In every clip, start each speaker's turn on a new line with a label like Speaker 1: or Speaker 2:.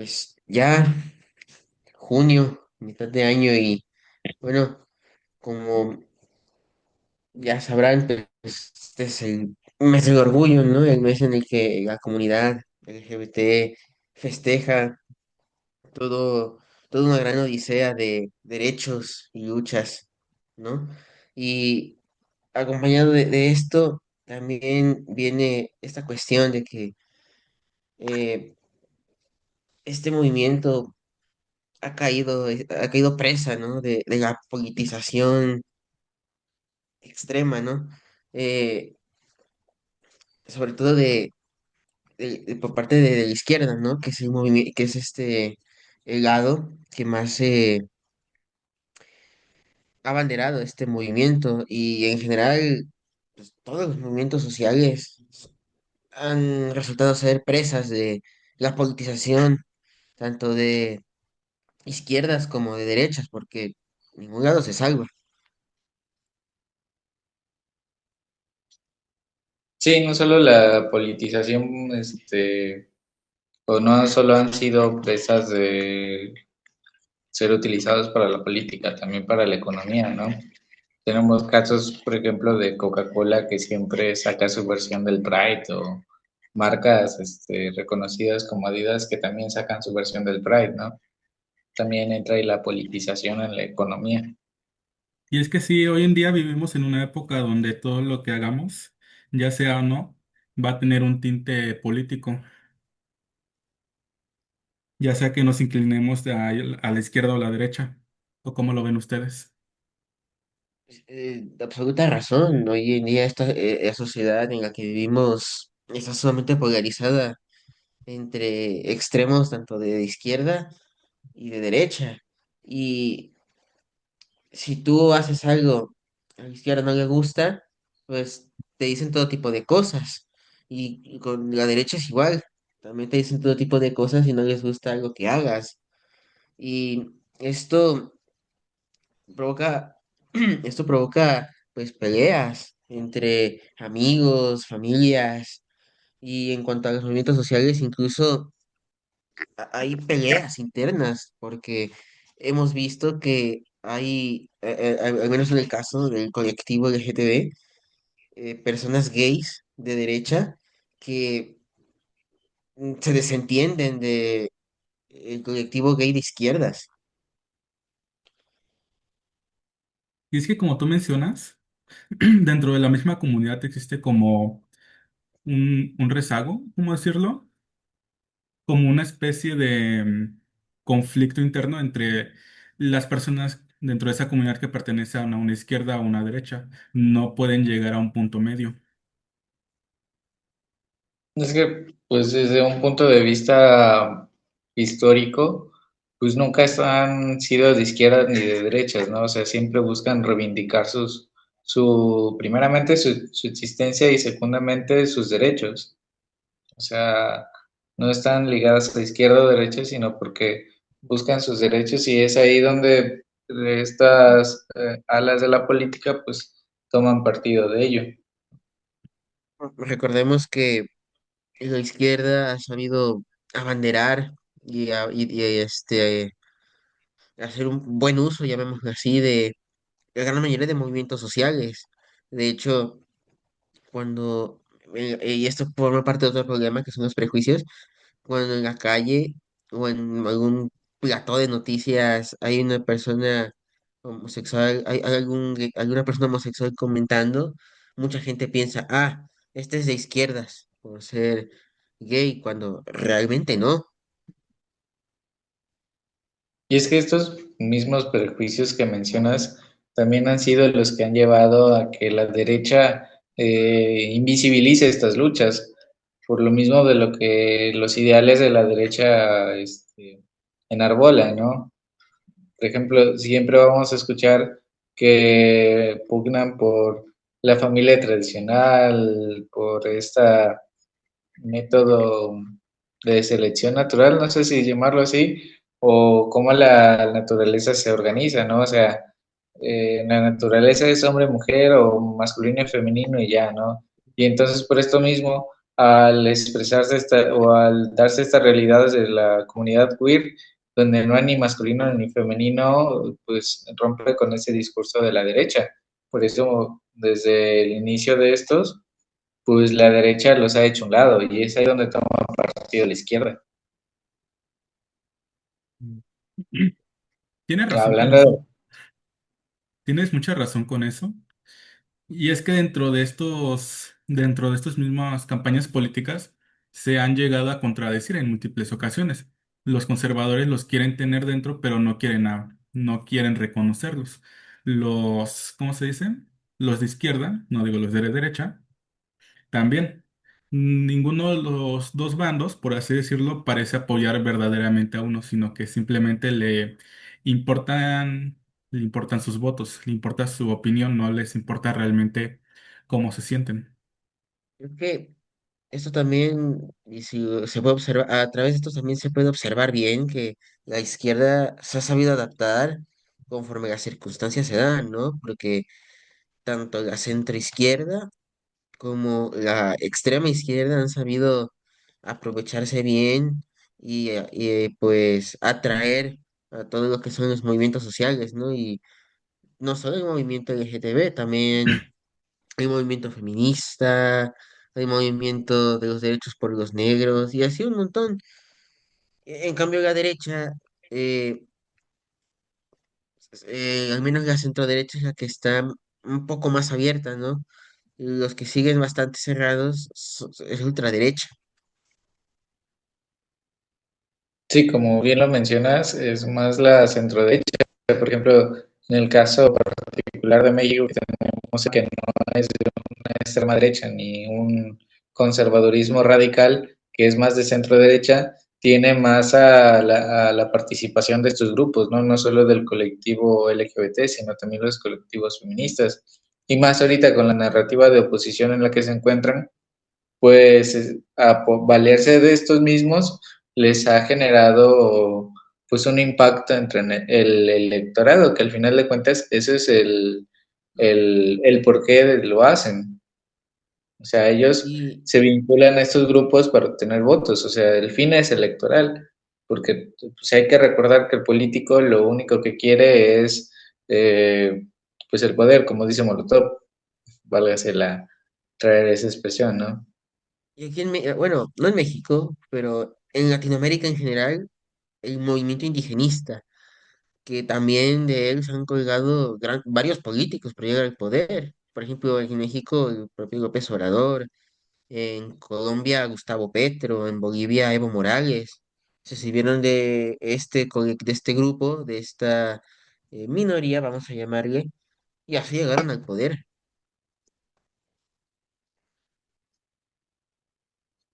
Speaker 1: Pues ya junio, mitad de año y bueno, como ya sabrán, pues este es el mes del orgullo, ¿no? El mes en el que la comunidad LGBT festeja todo, toda una gran odisea de derechos y luchas, ¿no? Y acompañado de esto también viene esta cuestión de que eh, este movimiento ha caído presa, ¿no? De la politización extrema, ¿no? Eh, Sobre todo por parte de la izquierda, ¿no? Que es el movimiento, que es el lado que más ha abanderado este movimiento y en general pues, todos los movimientos sociales han resultado ser presas de la politización, tanto de izquierdas como de derechas, porque ningún lado se salva.
Speaker 2: Sí, no solo la politización, o no solo han sido presas de ser utilizados para la política, también para la economía, ¿no? Tenemos casos, por ejemplo, de Coca-Cola que siempre saca su versión del Pride o marcas reconocidas como Adidas que también sacan su versión del Pride, ¿no? También entra ahí la politización en la economía.
Speaker 3: Y es que sí, hoy en día vivimos en una época donde todo lo que hagamos, ya sea o no, va a tener un tinte político, ya sea que nos inclinemos a la izquierda o a la derecha, o como lo ven ustedes.
Speaker 1: Absoluta razón. Hoy en día la sociedad en la que vivimos está sumamente polarizada entre extremos tanto de izquierda y de derecha. Y si tú haces algo a la izquierda no le gusta, pues te dicen todo tipo de cosas. Y con la derecha es igual. También te dicen todo tipo de cosas y no les gusta algo que hagas. Y esto provoca, esto provoca pues peleas entre amigos, familias. Y en cuanto a los movimientos sociales, incluso hay peleas internas, porque hemos visto que hay, al menos en el caso del colectivo LGTB, personas gays de derecha que se desentienden de el colectivo gay de izquierdas.
Speaker 3: Y es que como tú mencionas, dentro de la misma comunidad existe como un rezago, ¿cómo decirlo? Como una especie de conflicto interno entre las personas dentro de esa comunidad que pertenece a una izquierda o una derecha. No pueden llegar a un punto medio.
Speaker 2: Es que, pues desde un punto de vista histórico, pues nunca han sido de izquierdas ni de derechas, ¿no? O sea, siempre buscan reivindicar primeramente su existencia y secundamente sus derechos. O sea, no están ligadas a izquierda o derecha, sino porque buscan sus derechos y es ahí donde estas alas de la política, pues, toman partido de ello.
Speaker 1: Recordemos que la izquierda ha sabido abanderar y hacer un buen uso, llamémoslo así, de la gran mayoría de movimientos sociales. De hecho, y esto forma parte de otro problema que son los prejuicios, cuando en la calle o en algún plató de noticias hay una persona homosexual, hay alguna persona homosexual comentando, mucha gente piensa, ah, este es de izquierdas por ser gay, cuando realmente no.
Speaker 2: Y es que estos mismos prejuicios que mencionas también han sido los que han llevado a que la derecha invisibilice estas luchas, por lo mismo de lo que los ideales de la derecha enarbolan, ¿no? Por ejemplo, siempre vamos a escuchar que pugnan por la familia tradicional, por este método de selección natural, no sé si llamarlo así, o cómo la naturaleza se organiza, ¿no? O sea, la naturaleza es hombre-mujer o masculino y femenino y ya, ¿no? Y entonces por esto mismo al expresarse o al darse estas realidades de la comunidad queer, donde no hay ni masculino ni femenino, pues rompe con ese discurso de la derecha. Por eso, desde el inicio de estos, pues la derecha los ha hecho a un lado y es ahí donde toma partido la izquierda.
Speaker 3: Tienes razón con eso.
Speaker 2: Hablando,
Speaker 3: Tienes mucha razón con eso. Y es que dentro de estas mismas campañas políticas se han llegado a contradecir en múltiples ocasiones. Los conservadores los quieren tener dentro, pero no quieren reconocerlos. ¿Cómo se dice? Los de izquierda, no digo los de derecha, también. Ninguno de los dos bandos, por así decirlo, parece apoyar verdaderamente a uno, sino que simplemente importan, le importan sus votos, le importa su opinión, no les importa realmente cómo se sienten.
Speaker 1: Creo que esto también, y si se puede observar, a través de esto también se puede observar bien que la izquierda se ha sabido adaptar conforme las circunstancias se dan, ¿no? Porque tanto la centroizquierda como la extrema izquierda han sabido aprovecharse bien pues atraer a todo lo que son los movimientos sociales, ¿no? Y no solo el movimiento LGTB, también hay movimiento feminista, hay movimiento de los derechos por los negros y así un montón. En cambio, la derecha, eh, al menos la centro derecha es la que está un poco más abierta, ¿no? Los que siguen bastante cerrados es ultraderecha.
Speaker 2: sí, como bien lo mencionas, es más la centroderecha. Por ejemplo, en el caso particular de México, que tenemos que no es de una extrema derecha ni un conservadurismo radical, que es más de centro derecha, tiene más a la participación de estos grupos, ¿no? No solo del colectivo LGBT, sino también los colectivos feministas. Y más ahorita con la narrativa de oposición en la que se encuentran, pues valerse de estos mismos les ha generado pues un impacto entre el electorado, que al final de cuentas ese es el por qué lo hacen. O sea, ellos
Speaker 1: Y,
Speaker 2: se vinculan a estos grupos para obtener votos, o sea, el fin es electoral, porque pues, hay que recordar que el político lo único que quiere es pues el poder, como dice Molotov, válgase la traer esa expresión, ¿no?
Speaker 1: y aquí bueno, no en México, pero en Latinoamérica en general, el movimiento indigenista, que también de él se han colgado varios políticos para llegar al poder. Por ejemplo, en México, el propio López Obrador, en Colombia, Gustavo Petro, en Bolivia, Evo Morales, se sirvieron de este grupo, de esta minoría, vamos a llamarle, y así llegaron al poder.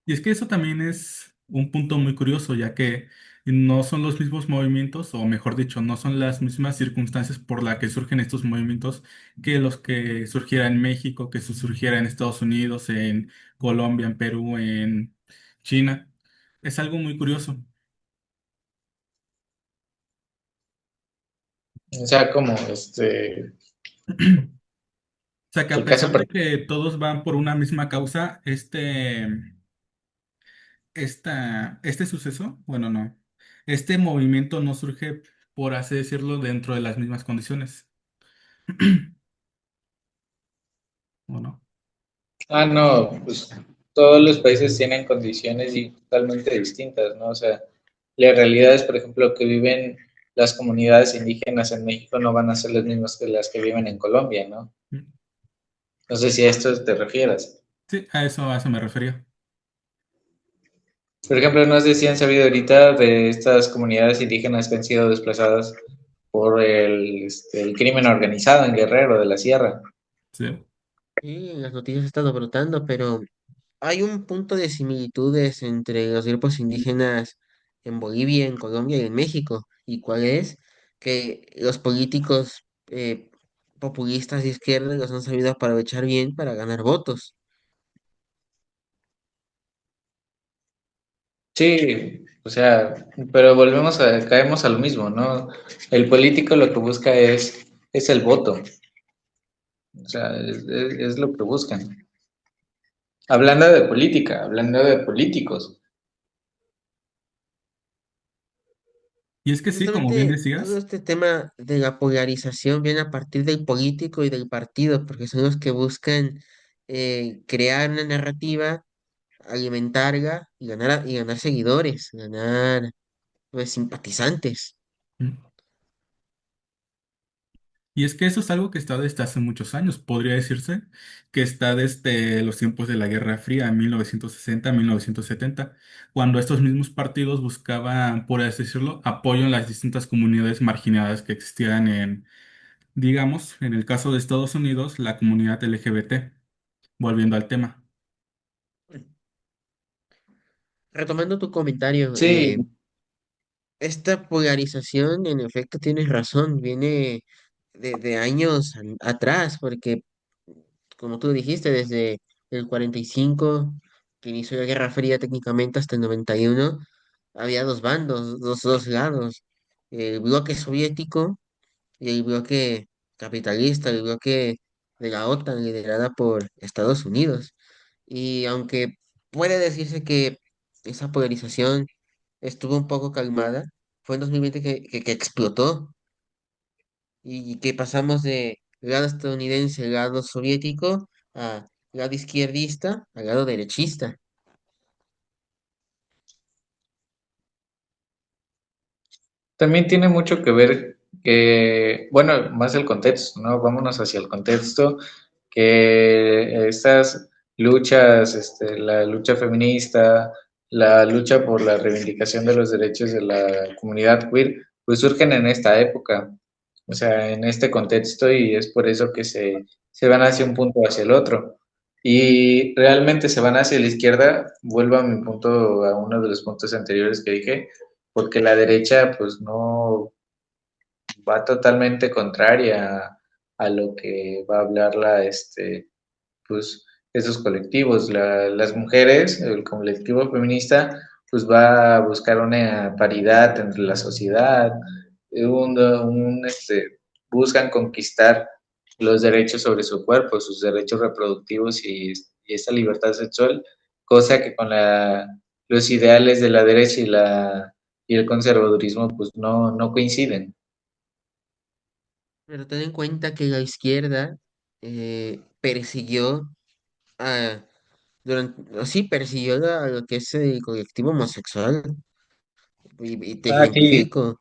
Speaker 3: Y es que eso también es un punto muy curioso, ya que no son los mismos movimientos, o mejor dicho, no son las mismas circunstancias por las que surgen estos movimientos que los que surgiera en México, que surgiera en Estados Unidos, en Colombia, en Perú, en China. Es algo muy curioso.
Speaker 2: O sea, como
Speaker 3: O sea que a
Speaker 2: el caso
Speaker 3: pesar de que todos van por una misma causa, este suceso, bueno, no, este movimiento no surge, por así decirlo, dentro de las mismas condiciones, ¿o no?
Speaker 2: ah, no, pues todos los países tienen condiciones totalmente distintas, ¿no? O sea, las realidades, por ejemplo, que viven las comunidades indígenas en México no van a ser las mismas que las que viven en Colombia, ¿no? No sé si a esto te refieres.
Speaker 3: Sí, a eso me refería.
Speaker 2: Por ejemplo, no sé si han sabido ahorita de estas comunidades indígenas que han sido desplazadas por el crimen organizado en Guerrero de la Sierra.
Speaker 3: Sí.
Speaker 1: Sí, en las noticias ha estado brotando, pero hay un punto de similitudes entre los grupos indígenas en Bolivia, en Colombia y en México. ¿Y cuál es? Que los políticos populistas de izquierda los han sabido aprovechar bien para ganar votos.
Speaker 2: Sí, o sea, pero caemos a lo mismo, ¿no? El político lo que busca es el voto, o sea, es lo que buscan. Hablando de política, hablando de políticos.
Speaker 3: Y es que sí, como bien
Speaker 1: Justamente todo
Speaker 3: decías.
Speaker 1: este tema de la polarización viene a partir del político y del partido, porque son los que buscan crear una narrativa, alimentarla y ganar seguidores, ganar pues simpatizantes.
Speaker 3: Y es que eso es algo que está desde hace muchos años, podría decirse que está desde los tiempos de la Guerra Fría, en 1960, 1970, cuando estos mismos partidos buscaban, por así decirlo, apoyo en las distintas comunidades marginadas que existían en, digamos, en el caso de Estados Unidos, la comunidad LGBT. Volviendo al tema.
Speaker 1: Retomando tu comentario,
Speaker 2: Sí,
Speaker 1: esta polarización, en efecto, tienes razón, viene de años atrás, porque, como tú dijiste, desde el 45, que inició la Guerra Fría técnicamente hasta el 91, había dos bandos, dos lados, el bloque soviético y el bloque capitalista, el bloque de la OTAN, liderada por Estados Unidos. Y aunque puede decirse que esa polarización estuvo un poco calmada, fue en 2020 que explotó y que pasamos de lado estadounidense, lado soviético, a lado izquierdista, al lado derechista.
Speaker 2: también tiene mucho que ver que, bueno, más el contexto, ¿no? Vámonos hacia el contexto, que estas luchas, la lucha feminista, la lucha por la reivindicación de los derechos de la comunidad queer, pues surgen en esta época, o sea, en este contexto y es por eso que se van hacia un punto o hacia el otro. Y realmente se van hacia la izquierda, vuelvo a mi punto, a uno de los puntos anteriores que dije, porque la derecha pues no va totalmente contraria a lo que va a hablar pues esos colectivos. Las mujeres, el colectivo feminista, pues va a buscar una paridad entre la sociedad, buscan conquistar los derechos sobre su cuerpo, sus derechos reproductivos y esa libertad sexual, cosa que con los ideales de la derecha y el conservadurismo pues no coinciden.
Speaker 1: Pero ten en cuenta que la izquierda persiguió a, sí, persiguió a lo que es el colectivo homosexual. Y te
Speaker 2: Ah, sí,
Speaker 1: ejemplifico.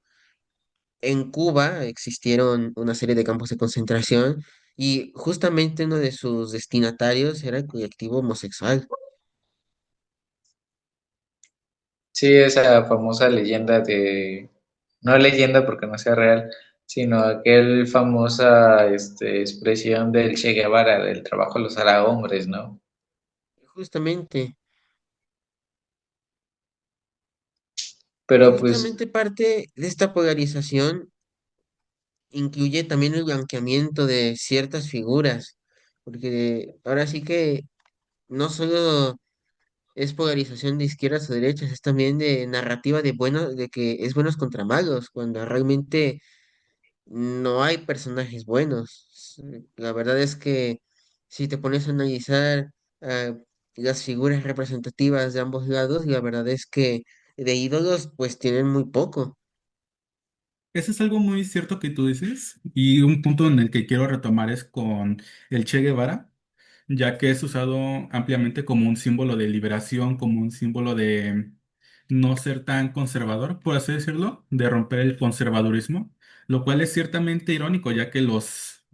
Speaker 1: En Cuba existieron una serie de campos de concentración y justamente uno de sus destinatarios era el colectivo homosexual.
Speaker 2: sí, esa famosa leyenda de, no leyenda porque no sea real, sino aquel famosa expresión del Che Guevara, del trabajo los hará hombres, ¿no?
Speaker 1: Justamente, y
Speaker 2: Pero pues
Speaker 1: justamente parte de esta polarización incluye también el blanqueamiento de ciertas figuras, porque ahora sí que no solo es polarización de izquierdas o derechas, es también de narrativa de bueno, de que es buenos contra malos, cuando realmente no hay personajes buenos. La verdad es que si te pones a analizar las figuras representativas de ambos lados, la verdad es que de ídolos pues tienen muy poco.
Speaker 3: Eso es algo muy cierto que tú dices y un punto en el que quiero retomar es con el Che Guevara, ya que es usado ampliamente como un símbolo de liberación, como un símbolo de no ser tan conservador, por así decirlo, de romper el conservadurismo, lo cual es ciertamente irónico, ya que los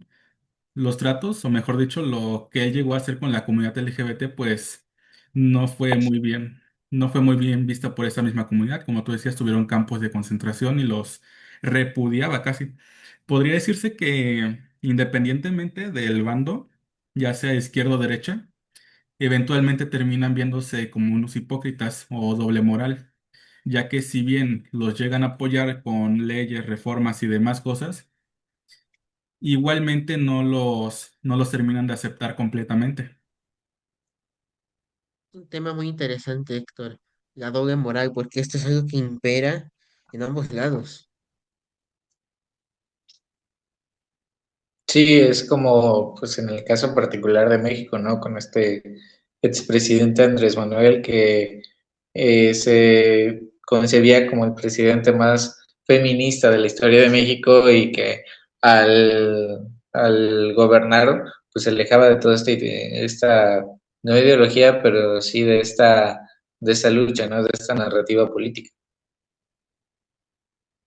Speaker 3: tratos, o mejor dicho, lo que él llegó a hacer con la comunidad LGBT, pues no fue muy bien, no fue muy bien vista por esa misma comunidad. Como tú decías, tuvieron campos de concentración y los repudiaba casi. Podría decirse que independientemente del bando, ya sea izquierda o derecha, eventualmente terminan viéndose como unos hipócritas o doble moral, ya que si bien los llegan a apoyar con leyes, reformas y demás cosas, igualmente no los terminan de aceptar completamente.
Speaker 1: Es un tema muy interesante, Héctor, la doble moral, porque esto es algo que impera en ambos lados.
Speaker 2: sí, es como pues en el caso particular de México, ¿no? Con este expresidente Andrés Manuel, que se concebía como el presidente más feminista de la historia de México y que al gobernar pues se alejaba de toda esta no ideología, pero sí de esta lucha, ¿no? De esta narrativa política.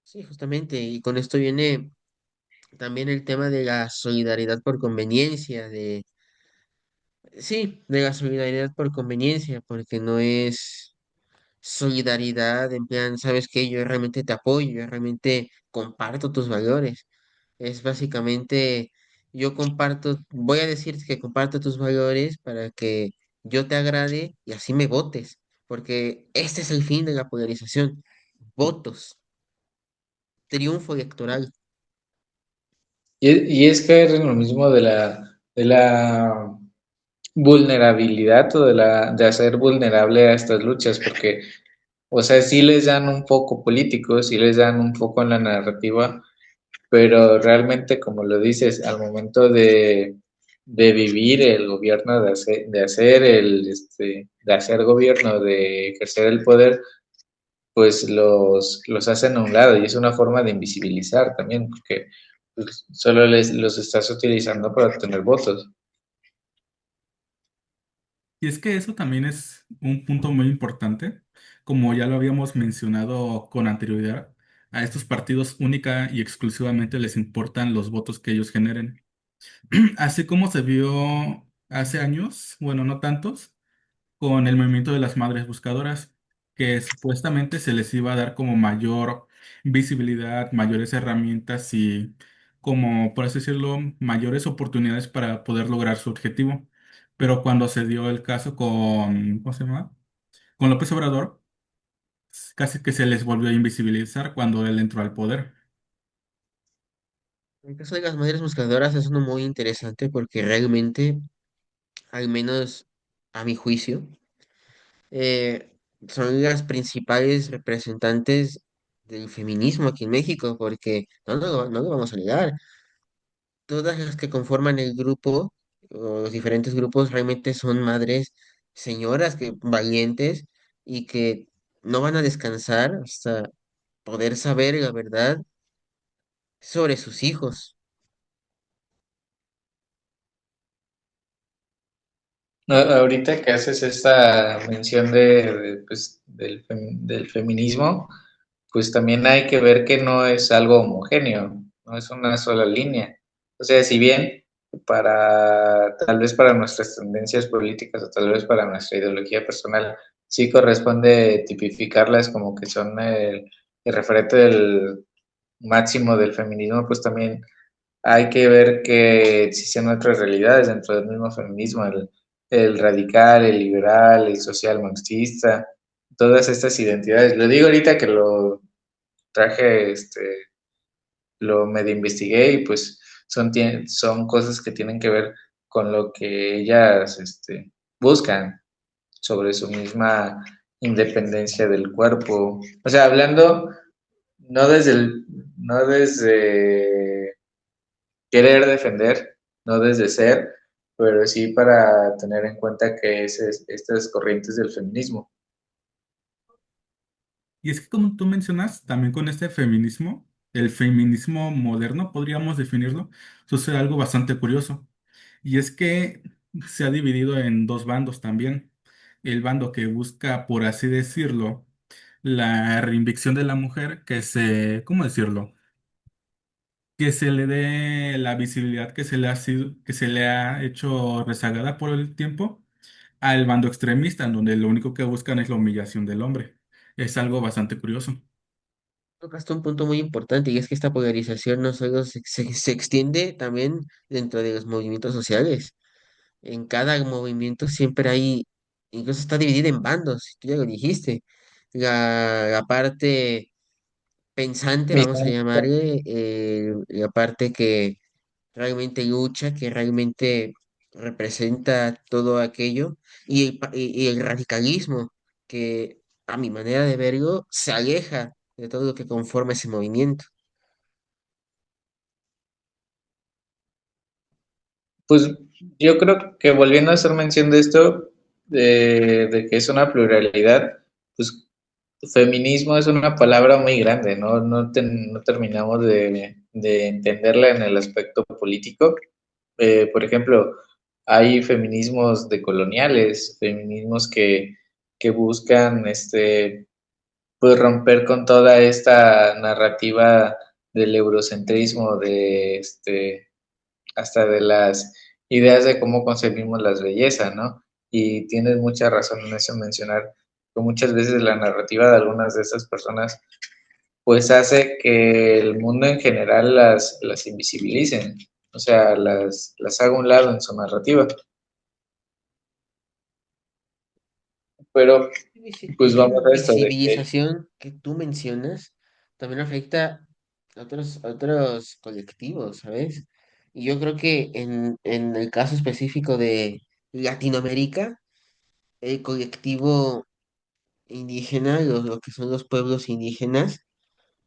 Speaker 1: Sí, justamente, y con esto viene también el tema de la solidaridad por conveniencia, sí, de la solidaridad por conveniencia, porque no es solidaridad en plan, sabes que yo realmente te apoyo, yo realmente comparto tus valores. Es básicamente, yo comparto, voy a decirte que comparto tus valores para que yo te agrade y así me votes, porque este es el fin de la polarización, votos, triunfo electoral.
Speaker 2: Y es caer en lo mismo de la vulnerabilidad o de hacer vulnerable a estas luchas, porque, o sea, sí les dan un foco político, sí les dan un foco en la narrativa, pero realmente, como lo dices, al momento de vivir el gobierno, de hacer gobierno, de ejercer el poder, pues los hacen a un lado y es una forma de invisibilizar también, porque pues, solo los estás utilizando para obtener votos.
Speaker 3: Y es que eso también es un punto muy importante, como ya lo habíamos mencionado con anterioridad, a estos partidos única y exclusivamente les importan los votos que ellos generen. Así como se vio hace años, bueno, no tantos, con el movimiento de las madres buscadoras, que supuestamente se les iba a dar como mayor visibilidad, mayores herramientas y, como por así decirlo, mayores oportunidades para poder lograr su objetivo. Pero cuando se dio el caso con, ¿cómo se llama? Con López Obrador, casi que se les volvió a invisibilizar cuando él entró al poder.
Speaker 1: El caso de las madres buscadoras es uno muy interesante porque realmente, al menos a mi juicio, eh, son las principales representantes del feminismo aquí en México, porque no lo vamos a negar, todas las que conforman el grupo o los diferentes grupos realmente son madres, señoras que valientes y que no van a descansar hasta poder saber la verdad sobre sus hijos.
Speaker 2: Ahorita que haces esta mención pues, del feminismo, pues también hay que ver que no es algo homogéneo, no es una sola línea. O sea, si bien tal vez para nuestras tendencias políticas o tal vez para nuestra ideología personal, sí corresponde tipificarlas como que son el referente del máximo del feminismo, pues también hay que ver que existen otras realidades dentro del mismo feminismo, el radical, el liberal, el social marxista, todas estas identidades. Lo digo ahorita que lo traje, lo medio investigué y pues son cosas que tienen que ver con lo que ellas buscan sobre su misma independencia del cuerpo. O sea, hablando no desde no desde querer defender, no desde ser, pero sí para tener en cuenta que estas corrientes del feminismo.
Speaker 3: Y es que como tú mencionas, también con este feminismo, el feminismo moderno, podríamos definirlo, sucede algo bastante curioso. Y es que se ha dividido en dos bandos también. El bando que busca, por así decirlo, la reinvención de la mujer, ¿cómo decirlo? Que se le dé la visibilidad que se le ha hecho rezagada por el tiempo al bando extremista, en donde lo único que buscan es la humillación del hombre. Es algo bastante curioso.
Speaker 1: Tocaste un punto muy importante y es que esta polarización no solo se extiende también dentro de los movimientos sociales. En cada movimiento siempre hay, incluso está dividida en bandos, tú ya lo dijiste. La parte pensante, vamos a llamarle, la parte que realmente lucha, que realmente representa todo aquello, y el radicalismo, que a mi manera de verlo, se aleja de todo lo que conforma ese movimiento.
Speaker 2: Pues yo creo que volviendo a hacer mención de esto, de que es una pluralidad, pues feminismo es una palabra muy grande, ¿no? No terminamos de entenderla en el aspecto político. Por ejemplo, hay feminismos decoloniales, feminismos que buscan pues romper con toda esta narrativa del eurocentrismo, hasta de las ideas de cómo concebimos la belleza, ¿no? Y tienes mucha razón en eso mencionar que muchas veces la narrativa de algunas de estas personas pues hace que el mundo en general las invisibilicen, o sea, las haga a un lado en su narrativa. Pero pues
Speaker 1: Esa
Speaker 2: vamos a esto de que
Speaker 1: visibilización que tú mencionas también afecta a otros colectivos, ¿sabes? Y yo creo que en el caso específico de Latinoamérica, el colectivo indígena, lo que son los pueblos indígenas,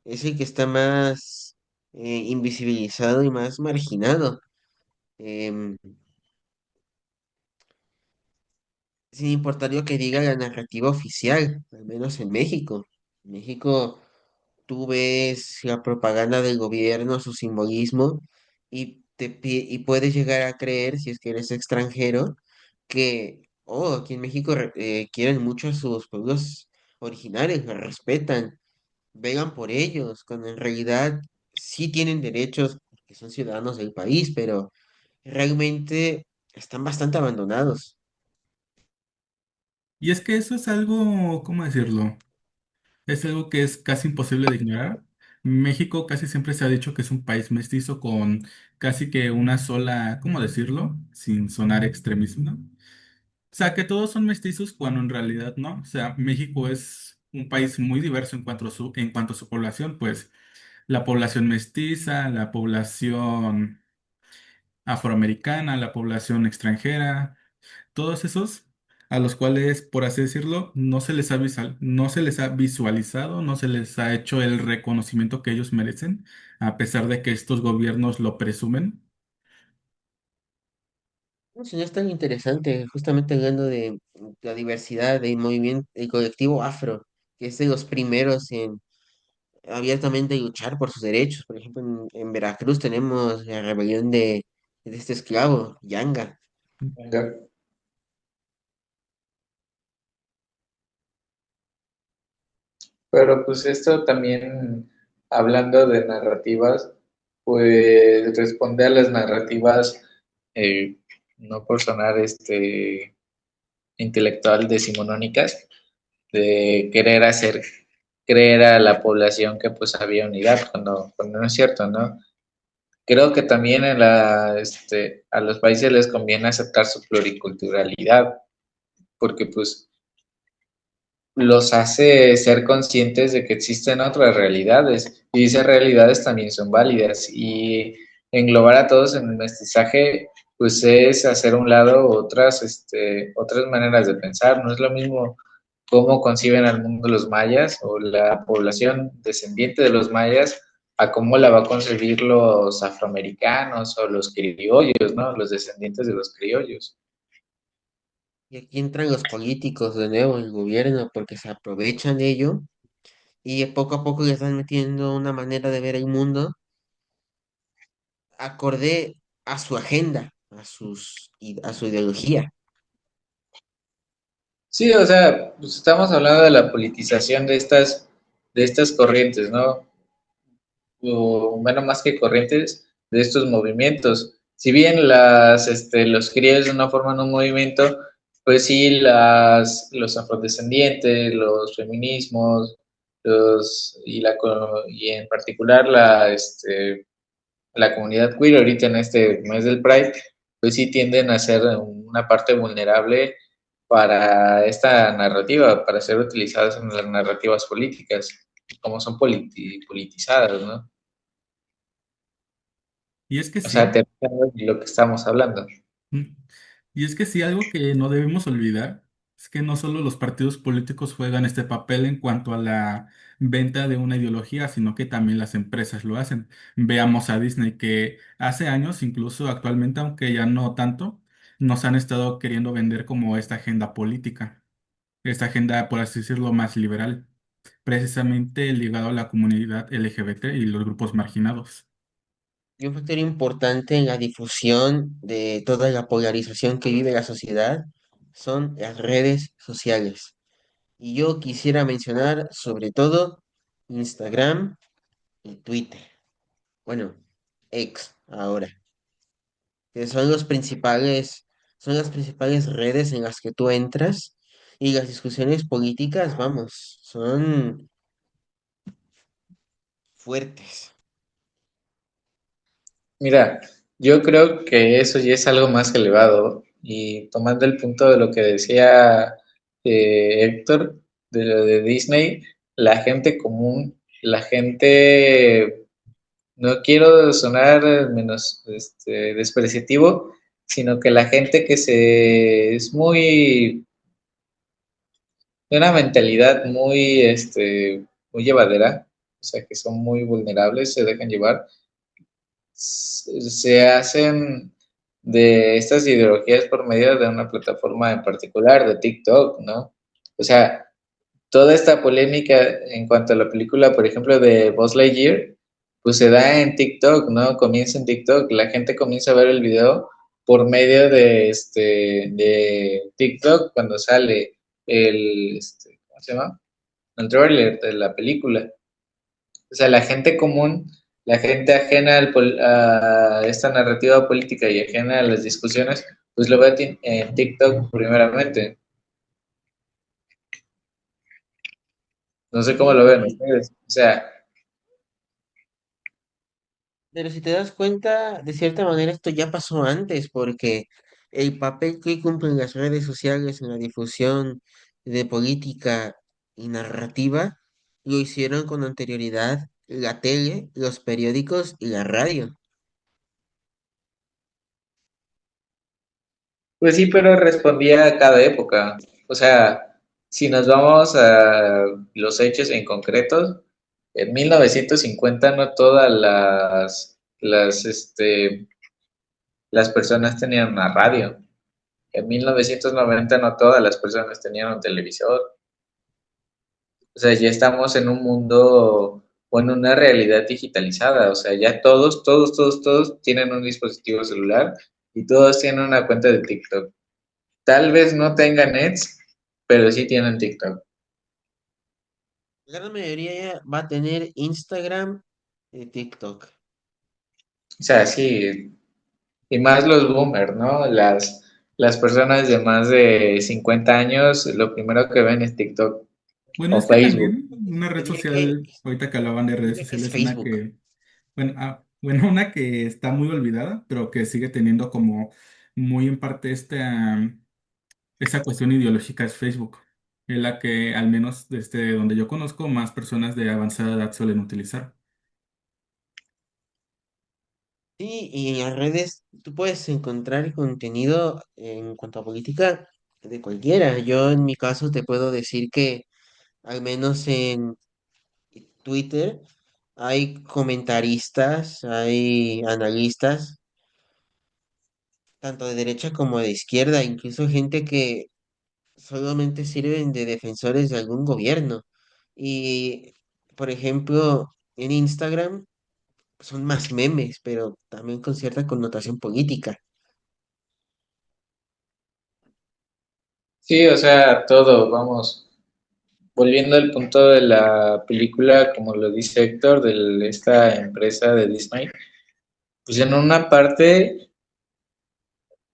Speaker 1: es el que está más invisibilizado y más marginado. Em, Sin importar lo que diga la narrativa oficial, al menos en México. En México tú ves la propaganda del gobierno, su simbolismo, y puedes llegar a creer, si es que eres extranjero, que, oh, aquí en México quieren mucho a sus pueblos originarios, los respetan, velan por ellos, cuando en realidad sí tienen derechos, porque son ciudadanos del país, pero realmente están bastante abandonados.
Speaker 3: Y es que eso es algo, ¿cómo decirlo? Es algo que es casi imposible de ignorar. México casi siempre se ha dicho que es un país mestizo con casi que una sola, ¿cómo decirlo? Sin sonar extremismo, ¿no? O sea, que todos son mestizos cuando en realidad no. O sea, México es un país muy diverso en cuanto a su población, pues la población mestiza, la población afroamericana, la población extranjera, todos esos a los cuales, por así decirlo, no se les ha visualizado, no se les ha hecho el reconocimiento que ellos merecen, a pesar de que estos gobiernos lo presumen.
Speaker 1: No, señor, es tan interesante, justamente hablando de la diversidad del movimiento, el colectivo afro, que es de los primeros en abiertamente luchar por sus derechos. Por ejemplo, en Veracruz tenemos la rebelión de este esclavo, Yanga.
Speaker 2: venga. Pero pues esto también, hablando de narrativas, pues responde a las narrativas, eh, no por sonar intelectual decimonónicas, de querer hacer creer a la población que pues había unidad, cuando no es cierto, ¿no? Creo que también a los países les conviene aceptar su pluriculturalidad, porque pues los hace ser conscientes de que existen otras realidades y esas realidades también son válidas y englobar a todos en el mestizaje pues es hacer a un lado otras maneras de pensar, no es lo mismo cómo conciben al mundo los mayas o la población descendiente de los mayas a cómo la va a concebir los afroamericanos o los criollos, ¿no? Los descendientes de los criollos.
Speaker 1: Y aquí entran los políticos de nuevo, el gobierno, porque se aprovechan de ello y poco a poco les están metiendo una manera de ver el mundo acorde a su agenda, a su ideología.
Speaker 2: Sí, o sea, pues estamos hablando de la politización de estas corrientes, ¿no? O bueno, más que corrientes, de estos movimientos. Si bien los criollos no forman un movimiento, pues sí, los afrodescendientes, los feminismos, y en particular la comunidad queer ahorita en este mes del Pride, pues sí tienden a ser una parte vulnerable para esta narrativa, para ser utilizadas en las narrativas políticas, como son politizadas, ¿no?
Speaker 3: Y es que
Speaker 2: O sea,
Speaker 3: sí.
Speaker 2: aterrizando en lo que estamos hablando.
Speaker 3: Mm. Y es que sí, algo que no debemos olvidar es que no solo los partidos políticos juegan este papel en cuanto a la venta de una ideología, sino que también las empresas lo hacen. Veamos a Disney, que hace años, incluso actualmente, aunque ya no tanto, nos han estado queriendo vender como esta agenda política, esta agenda, por así decirlo, más liberal, precisamente ligado a la comunidad LGBT y los grupos marginados.
Speaker 1: Y un factor importante en la difusión de toda la polarización que vive la sociedad son las redes sociales. Y yo quisiera mencionar sobre todo Instagram y Twitter. Bueno, X ahora, que son las principales redes en las que tú entras y las discusiones políticas, vamos, son fuertes.
Speaker 2: Mira, yo creo que eso ya es algo más elevado y tomando el punto de lo que decía Héctor, de lo de Disney, la gente común, la gente, no quiero sonar menos despreciativo, sino que la gente que es muy, de una mentalidad muy, muy llevadera, o sea, que son muy vulnerables, se dejan llevar se hacen de estas ideologías por medio de una plataforma en particular, de TikTok, ¿no? O sea, toda esta polémica en cuanto a la película, por ejemplo, de Buzz Lightyear, pues se da en TikTok, ¿no? Comienza en TikTok, la gente comienza a ver el video por medio de TikTok cuando sale ¿cómo se llama? El trailer de la película. O sea, la gente común, la gente ajena a esta narrativa política y ajena a las discusiones, pues lo ve en TikTok primeramente. No sé cómo lo ven
Speaker 1: Sí,
Speaker 2: ustedes. O sea,
Speaker 1: pero si te das cuenta, de cierta manera esto ya pasó antes, porque el papel que cumplen las redes sociales en la difusión de política y narrativa lo hicieron con anterioridad la tele, los periódicos y la radio.
Speaker 2: pues sí, pero respondía a cada época. O sea, si nos vamos a los hechos en concreto, en 1950 no todas las personas tenían una radio. En 1990 no todas las personas tenían un televisor. O sea, ya estamos en un mundo o en una realidad digitalizada. O sea, ya todos tienen un dispositivo celular y todos tienen una cuenta de TikTok. Tal vez no tengan nets, pero sí tienen TikTok.
Speaker 1: La gran mayoría ya va a tener Instagram y TikTok.
Speaker 2: O sea, sí, y más los boomers, ¿no? Las personas de más de 50 años, lo primero que ven es TikTok
Speaker 3: Bueno,
Speaker 2: o
Speaker 3: es que
Speaker 2: Facebook.
Speaker 3: también una red
Speaker 1: Te
Speaker 3: social, ahorita que hablaban de redes
Speaker 1: diría que es
Speaker 3: sociales, una
Speaker 1: Facebook.
Speaker 3: que, bueno, bueno, una que está muy olvidada, pero que sigue teniendo como muy en parte esa cuestión ideológica es Facebook, es la que al menos desde donde yo conozco más personas de avanzada edad suelen utilizar.
Speaker 1: Sí, y en las redes tú puedes encontrar contenido en cuanto a política de cualquiera. Yo en mi caso te puedo decir que al menos en Twitter hay comentaristas, hay analistas, tanto de derecha como de izquierda, incluso gente que solamente sirven de defensores de algún gobierno. Y, por ejemplo, en Instagram son más memes, pero también con cierta connotación política.
Speaker 2: Sí, o sea, todo, vamos. Volviendo al punto de la película, como lo dice Héctor, de esta empresa de Disney, pues en una parte,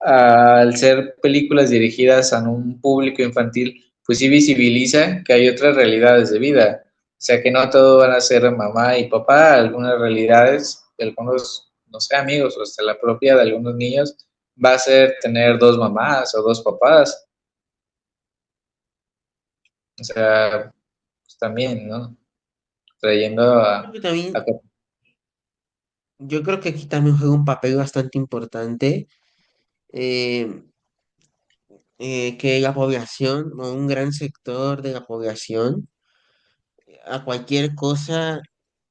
Speaker 2: al ser películas dirigidas a un público infantil, pues sí visibiliza que hay otras realidades de vida. O sea, que no todo van a ser mamá y papá, algunas realidades, algunos, no sé, amigos o hasta la propia de algunos niños, va a ser tener dos mamás o dos papás. O sea, pues también, ¿no? Trayendo
Speaker 1: Creo que
Speaker 2: a
Speaker 1: también, yo creo que aquí también juega un papel bastante importante eh, que la población o un gran sector de la población a cualquier cosa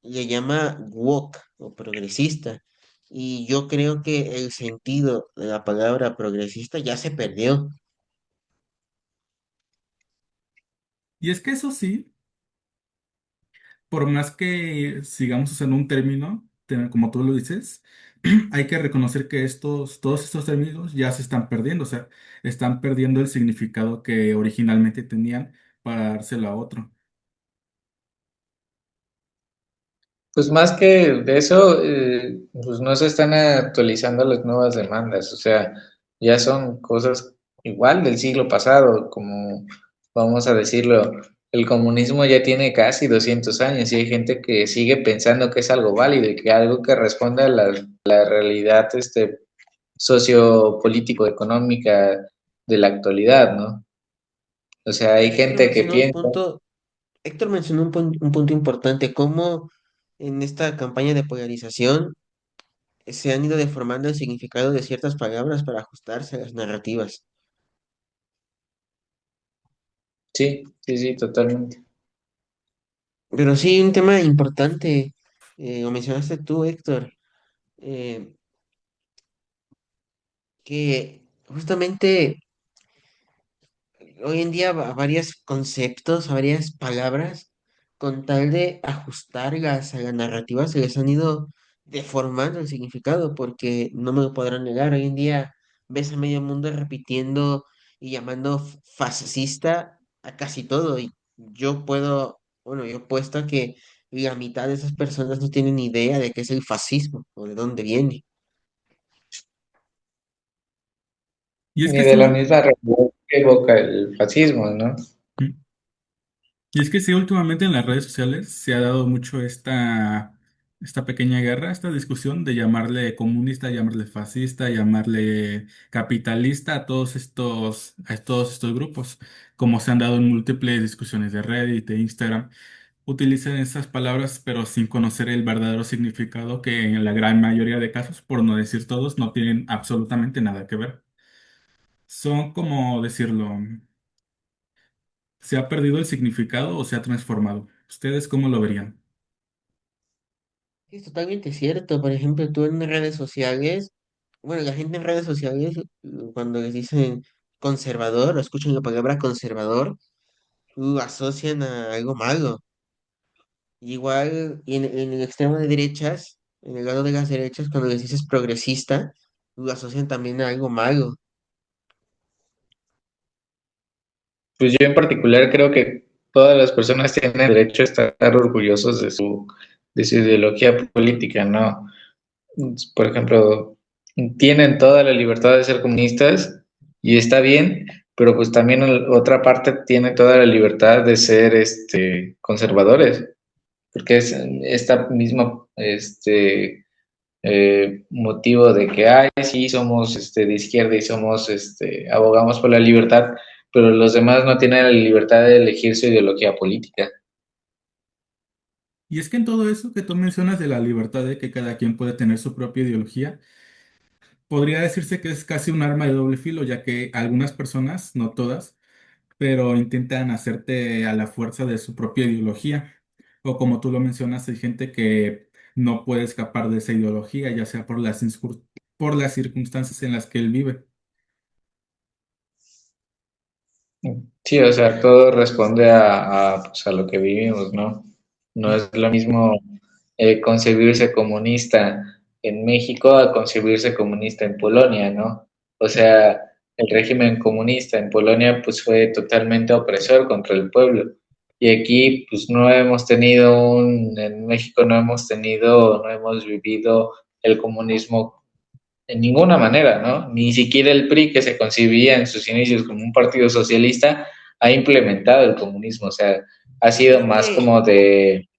Speaker 1: le llama woke o progresista. y yo creo que el sentido de la palabra progresista ya se perdió.
Speaker 3: Y es que eso sí, por más que sigamos usando un término, como tú lo dices, hay que reconocer que todos estos términos ya se están perdiendo, o sea, están perdiendo el significado que originalmente tenían para dárselo a otro.
Speaker 2: Pues más que de eso, pues no se están actualizando las nuevas demandas, o sea, ya son cosas igual del siglo pasado, como vamos a decirlo, el comunismo ya tiene casi 200 años y hay gente que sigue pensando que es algo válido y que algo que responde a la realidad sociopolítico económica de la actualidad, ¿no? O sea, hay
Speaker 1: Héctor
Speaker 2: gente que
Speaker 1: mencionó un
Speaker 2: piensa.
Speaker 1: punto, Héctor mencionó un punto importante, cómo en esta campaña de polarización se han ido deformando el significado de ciertas palabras para ajustarse a las narrativas.
Speaker 2: Sí, sí, sí, totalmente.
Speaker 1: Pero sí, un tema importante, lo mencionaste tú, Héctor, eh, que justamente hoy en día varios conceptos, varias palabras, con tal de ajustarlas a la narrativa, se les han ido deformando el significado, porque no me lo podrán negar. Hoy en día ves a medio mundo repitiendo y llamando fascista a casi todo. Y yo puedo, bueno, yo apuesto a que la mitad de esas personas no tienen ni idea de qué es el fascismo o de dónde viene.
Speaker 3: Y es
Speaker 2: Y
Speaker 3: que
Speaker 2: de
Speaker 3: sí,
Speaker 2: la misma realidad que evoca el fascismo, ¿no?
Speaker 3: y es que sí, últimamente en las redes sociales se ha dado mucho esta pequeña guerra, esta discusión de llamarle comunista, llamarle fascista, llamarle capitalista a todos estos grupos, como se han dado en múltiples discusiones de Reddit, de Instagram. Utilizan esas palabras, pero sin conocer el verdadero significado que en la gran mayoría de casos, por no decir todos, no tienen absolutamente nada que ver. Son como decirlo. ¿Se ha perdido el significado o se ha transformado? ¿Ustedes cómo lo verían?
Speaker 1: Es totalmente cierto. Por ejemplo, tú en redes sociales, bueno, la gente en redes sociales, cuando les dicen conservador o escuchan la palabra conservador, lo asocian a algo malo. Igual en el extremo de derechas, en el lado de las derechas, cuando les dices progresista, lo asocian también a algo malo.
Speaker 2: Pues yo en particular creo que todas las personas tienen derecho a estar orgullosos de su ideología política, ¿no? Por ejemplo, tienen toda la libertad de ser comunistas y está bien, pero pues también otra parte tiene toda la libertad de ser conservadores, porque es esta misma motivo de que, ay, sí, somos de izquierda y somos, abogamos por la libertad, pero los demás no tienen la libertad de elegir su ideología política.
Speaker 3: Y es que en todo eso que tú mencionas de la libertad de que cada quien puede tener su propia ideología, podría decirse que es casi un arma de doble filo, ya que algunas personas, no todas, pero intentan hacerte a la fuerza de su propia ideología. O como tú lo mencionas, hay gente que no puede escapar de esa ideología, ya sea por las circunstancias en las que él vive.
Speaker 2: Sí, o sea, todo responde pues, a lo que vivimos, ¿no? No es lo mismo concebirse comunista en México a concebirse comunista en Polonia, ¿no? O sea, el régimen comunista en Polonia pues fue totalmente opresor contra el pueblo. Y aquí pues no hemos tenido en México no hemos vivido el comunismo en ninguna manera, ¿no? Ni siquiera el PRI, que se concibía en sus inicios como un partido socialista, ha implementado el comunismo, o sea, ha sido
Speaker 1: Es
Speaker 2: más
Speaker 1: que
Speaker 2: como de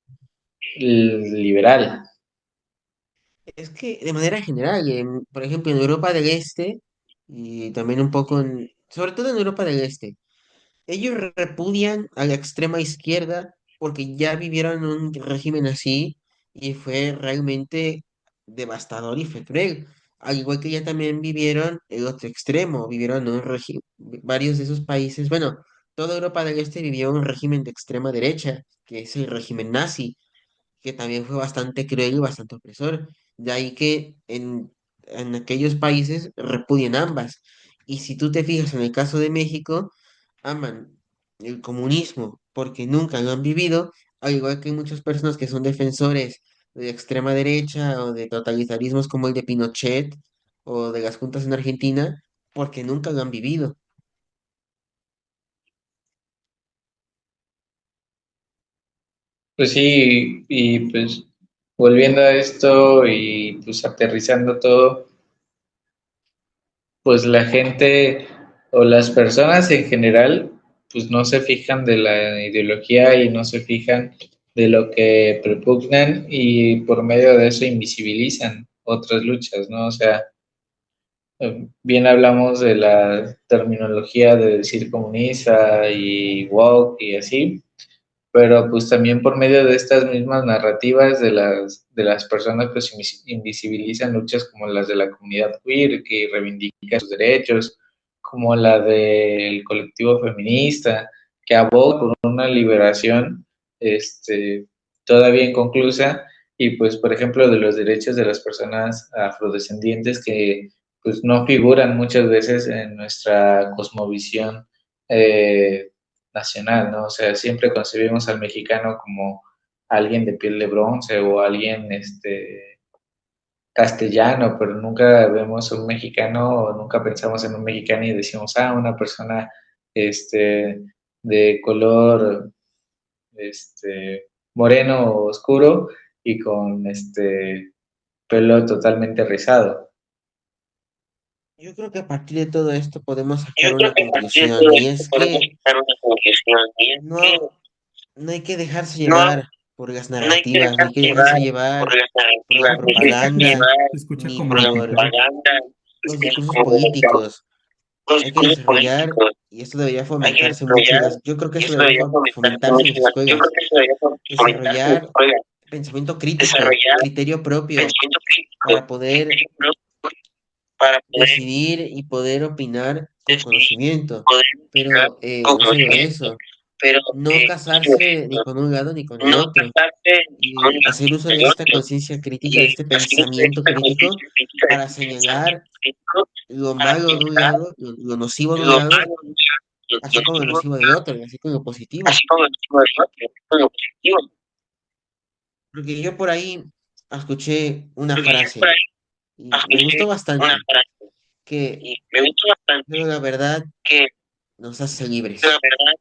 Speaker 2: liberal.
Speaker 1: Es que de manera general, por ejemplo, en Europa del Este y también un poco sobre todo en Europa del Este, ellos repudian a la extrema izquierda porque ya vivieron un régimen así y fue realmente devastador y fue cruel. Al igual que ya también vivieron el otro extremo, vivieron un régimen, varios de esos países, bueno, toda Europa del Este vivió un régimen de extrema derecha, que es el régimen nazi que también fue bastante cruel y bastante opresor. De ahí que en aquellos países repudian ambas. Y si tú te fijas en el caso de México, aman el comunismo porque nunca lo han vivido, al igual que muchas personas que son defensores de extrema derecha o de totalitarismos como el de Pinochet o de las juntas en Argentina, porque nunca lo han vivido.
Speaker 2: Pues sí, y pues volviendo a esto y pues aterrizando todo, pues la gente o las personas en general, pues no se fijan de la ideología y no se fijan de lo que propugnan y por medio de eso invisibilizan otras luchas, ¿no? O sea, bien hablamos de la terminología de decir comunista y woke y así, pero pues también por medio de estas mismas narrativas de las personas que se invisibilizan luchas como las de la comunidad queer, que reivindican sus derechos, como la del colectivo feminista, que aboga por una liberación este, todavía inconclusa, y pues por ejemplo de los derechos de las personas afrodescendientes que pues no figuran muchas veces en nuestra cosmovisión nacional, ¿no? O sea, siempre concebimos al mexicano como alguien de piel de bronce o alguien castellano, pero nunca vemos a un mexicano o nunca pensamos en un mexicano y decimos, una persona este, de color moreno o oscuro y con pelo totalmente rizado.
Speaker 1: Yo creo que a partir de todo esto podemos
Speaker 2: Yo
Speaker 1: sacar
Speaker 2: creo
Speaker 1: una
Speaker 2: que a partir de todo
Speaker 1: conclusión y
Speaker 2: esto
Speaker 1: es
Speaker 2: podemos
Speaker 1: que
Speaker 2: sacar una conclusión y es que
Speaker 1: no, no hay que dejarse
Speaker 2: no,
Speaker 1: llevar por las
Speaker 2: no hay que
Speaker 1: narrativas, no hay
Speaker 2: dejarse
Speaker 1: que dejarse
Speaker 2: llevar
Speaker 1: llevar
Speaker 2: por las
Speaker 1: por la
Speaker 2: narrativas, no hay que dejarse
Speaker 1: propaganda
Speaker 2: llevar
Speaker 3: Se escucha
Speaker 1: ni
Speaker 3: como
Speaker 2: por la
Speaker 1: por
Speaker 3: duplicado.
Speaker 2: propaganda,
Speaker 1: los discursos
Speaker 2: como
Speaker 1: políticos.
Speaker 2: los
Speaker 1: Hay que
Speaker 2: discursos
Speaker 1: desarrollar,
Speaker 2: políticos.
Speaker 1: y esto debería
Speaker 2: Hay que
Speaker 1: fomentarse mucho
Speaker 2: desarrollar,
Speaker 1: yo creo que
Speaker 2: y
Speaker 1: esto
Speaker 2: eso
Speaker 1: debería
Speaker 2: debería fomentarse
Speaker 1: fomentarse en
Speaker 2: mucho
Speaker 1: las
Speaker 2: más. Yo creo
Speaker 1: escuelas,
Speaker 2: que eso debería fomentarse en la
Speaker 1: desarrollar
Speaker 2: escuela,
Speaker 1: pensamiento crítico,
Speaker 2: desarrollar
Speaker 1: criterio propio,
Speaker 2: pensamiento crítico,
Speaker 1: para poder
Speaker 2: criterio propio, para poder,
Speaker 1: decidir y poder opinar con
Speaker 2: decidir,
Speaker 1: conocimiento.
Speaker 2: poder opinar
Speaker 1: Pero
Speaker 2: con
Speaker 1: no solo
Speaker 2: conocimiento.
Speaker 1: eso,
Speaker 2: Pero
Speaker 1: no
Speaker 2: no solo
Speaker 1: casarse ni
Speaker 2: eso,
Speaker 1: con un lado ni con el
Speaker 2: no
Speaker 1: otro,
Speaker 2: casarse ni con
Speaker 1: y
Speaker 2: una
Speaker 1: hacer uso
Speaker 2: ni
Speaker 1: de
Speaker 2: con
Speaker 1: esta
Speaker 2: otro,
Speaker 1: conciencia crítica, de
Speaker 2: y
Speaker 1: este
Speaker 2: así es
Speaker 1: pensamiento
Speaker 2: esta
Speaker 1: crítico,
Speaker 2: conciencia crítica de
Speaker 1: para
Speaker 2: este pensamiento
Speaker 1: señalar
Speaker 2: crítico
Speaker 1: lo
Speaker 2: para
Speaker 1: malo de un
Speaker 2: señalar
Speaker 1: lado, lo nocivo de un
Speaker 2: lo
Speaker 1: lado,
Speaker 2: malo, lo
Speaker 1: así como lo
Speaker 2: negativo,
Speaker 1: nocivo del otro, y así como lo positivo.
Speaker 2: así como lo negativo del otro, lo positivo.
Speaker 1: Porque yo por ahí escuché una
Speaker 2: Porque yo por
Speaker 1: frase
Speaker 2: ahí
Speaker 1: y me
Speaker 2: escuché
Speaker 1: gustó
Speaker 2: una
Speaker 1: bastante,
Speaker 2: frase
Speaker 1: que
Speaker 2: y me gustó bastante
Speaker 1: pero la verdad
Speaker 2: que
Speaker 1: nos hace
Speaker 2: la
Speaker 1: libres.
Speaker 2: verdad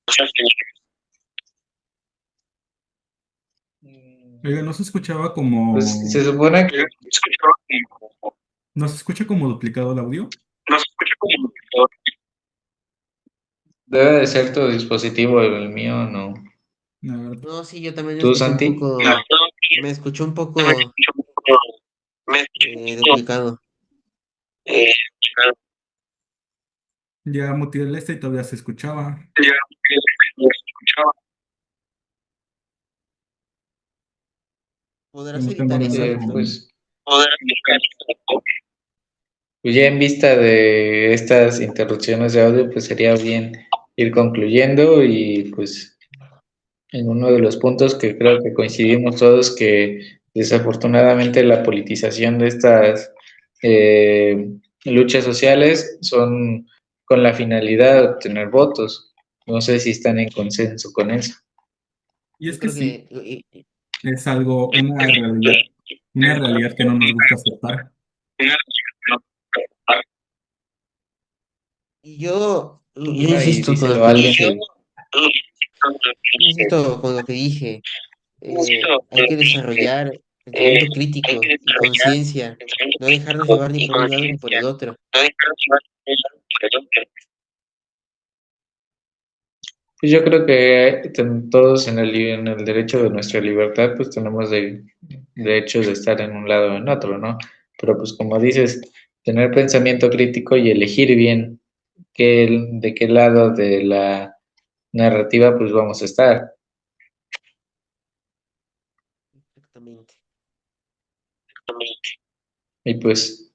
Speaker 2: o sea,
Speaker 3: Oiga, no se escuchaba
Speaker 2: pues se
Speaker 3: como,
Speaker 2: supone que escuchaba como,
Speaker 3: no se escucha como duplicado el audio.
Speaker 2: no se escucha como debe de ser tu dispositivo, el mío no.
Speaker 3: A ver,
Speaker 1: No, sí, yo también
Speaker 2: ¿Tú,
Speaker 1: escuché un
Speaker 2: Santi? No,
Speaker 1: poco, me escuché un
Speaker 2: me
Speaker 1: poco
Speaker 2: escucho un poco, me escucho un poco,
Speaker 1: duplicado.
Speaker 2: eh,
Speaker 3: ya muteé el este y todavía se escuchaba.
Speaker 2: ya, lo escuchaba.
Speaker 3: Que
Speaker 1: ¿Podrás
Speaker 3: no tengo
Speaker 1: editar eso,
Speaker 3: nada
Speaker 1: Ernesto?
Speaker 3: con...
Speaker 2: Pues, poder aplicar esto. Pues ya en vista de estas interrupciones de audio, pues sería bien ir concluyendo y pues en uno de los puntos que creo que coincidimos todos que desafortunadamente la politización de estas eh, luchas sociales son con la finalidad de obtener votos. No sé si están en consenso con eso.
Speaker 1: Yo
Speaker 3: Y es que
Speaker 1: creo
Speaker 3: sí,
Speaker 1: que,
Speaker 3: es algo, una realidad que no nos gusta aceptar.
Speaker 1: y yo
Speaker 2: Y
Speaker 1: insisto con lo
Speaker 2: díselo
Speaker 1: que
Speaker 2: a alguien
Speaker 1: dije,
Speaker 2: que...
Speaker 1: yo insisto con lo que dije, hay que desarrollar
Speaker 2: Eh,
Speaker 1: pensamiento
Speaker 2: hay que
Speaker 1: crítico y
Speaker 2: desarrollar
Speaker 1: conciencia,
Speaker 2: pensamiento
Speaker 1: no dejarnos
Speaker 2: crítico
Speaker 1: llevar ni
Speaker 2: y
Speaker 1: por un lado ni por
Speaker 2: conciencia,
Speaker 1: el otro.
Speaker 2: no dejarnos llevar por el otro. Pues yo creo que todos en el derecho de nuestra libertad, pues tenemos derecho de estar en un lado o en otro, ¿no? Pero pues como dices, tener pensamiento crítico y elegir bien de qué lado de la narrativa pues vamos a estar.
Speaker 1: Exactamente.
Speaker 2: Y pues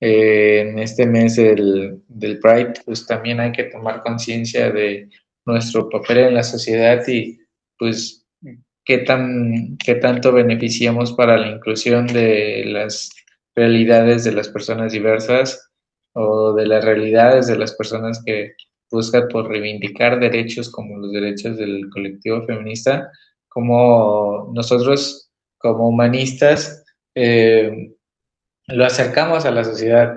Speaker 2: en este mes del Pride, pues también hay que tomar conciencia de nuestro papel en la sociedad y pues qué tanto beneficiamos para la inclusión de las realidades de las personas diversas o de las realidades de las personas que buscan por reivindicar derechos como los derechos del colectivo feminista, como nosotros como humanistas lo acercamos a la sociedad.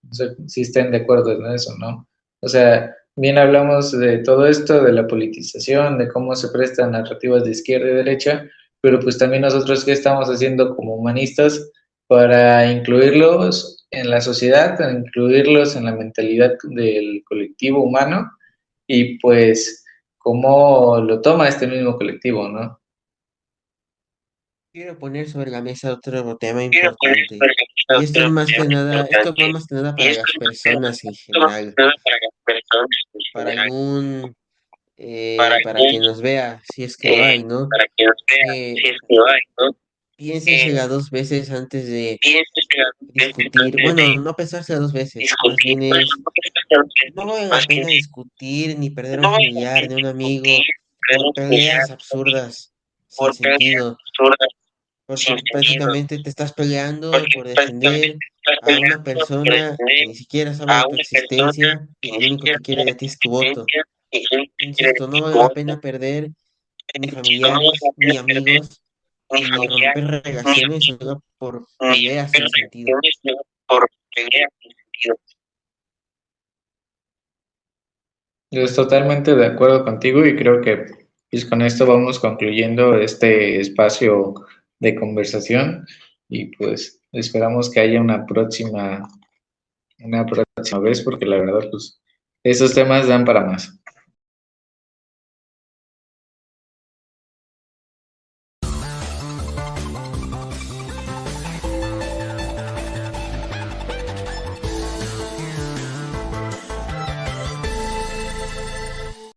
Speaker 2: No sé si estén de acuerdo en eso, ¿no? O sea, bien hablamos de todo esto, de la politización, de cómo se prestan narrativas de izquierda y derecha, pero pues también nosotros qué estamos haciendo como humanistas para incluirlos en la sociedad, para incluirlos en la mentalidad del colectivo humano y pues cómo lo toma este mismo colectivo, ¿no?
Speaker 1: Quiero poner sobre la mesa otro tema importante. Y esto es más que nada, esto va más que nada para las personas en general, para algún, para quien nos vea, si es que lo hay, ¿no? Que piénsensela dos veces antes de discutir. Bueno, no pensársela dos veces, más bien es, no vale la pena discutir ni perder a un familiar, ni a un amigo, por peleas absurdas, sin sentido. Porque prácticamente te estás peleando por defender a una persona que ni siquiera sabe de tu existencia y lo único que quiere de ti es tu voto. Insisto, no vale la pena perder ni familiares, ni amigos, ni romper relaciones solo por peleas sin sentido.
Speaker 2: Yo estoy totalmente de acuerdo contigo y creo que pues, con esto vamos concluyendo este espacio de conversación y pues esperamos que haya una próxima vez porque la verdad pues esos temas dan para más.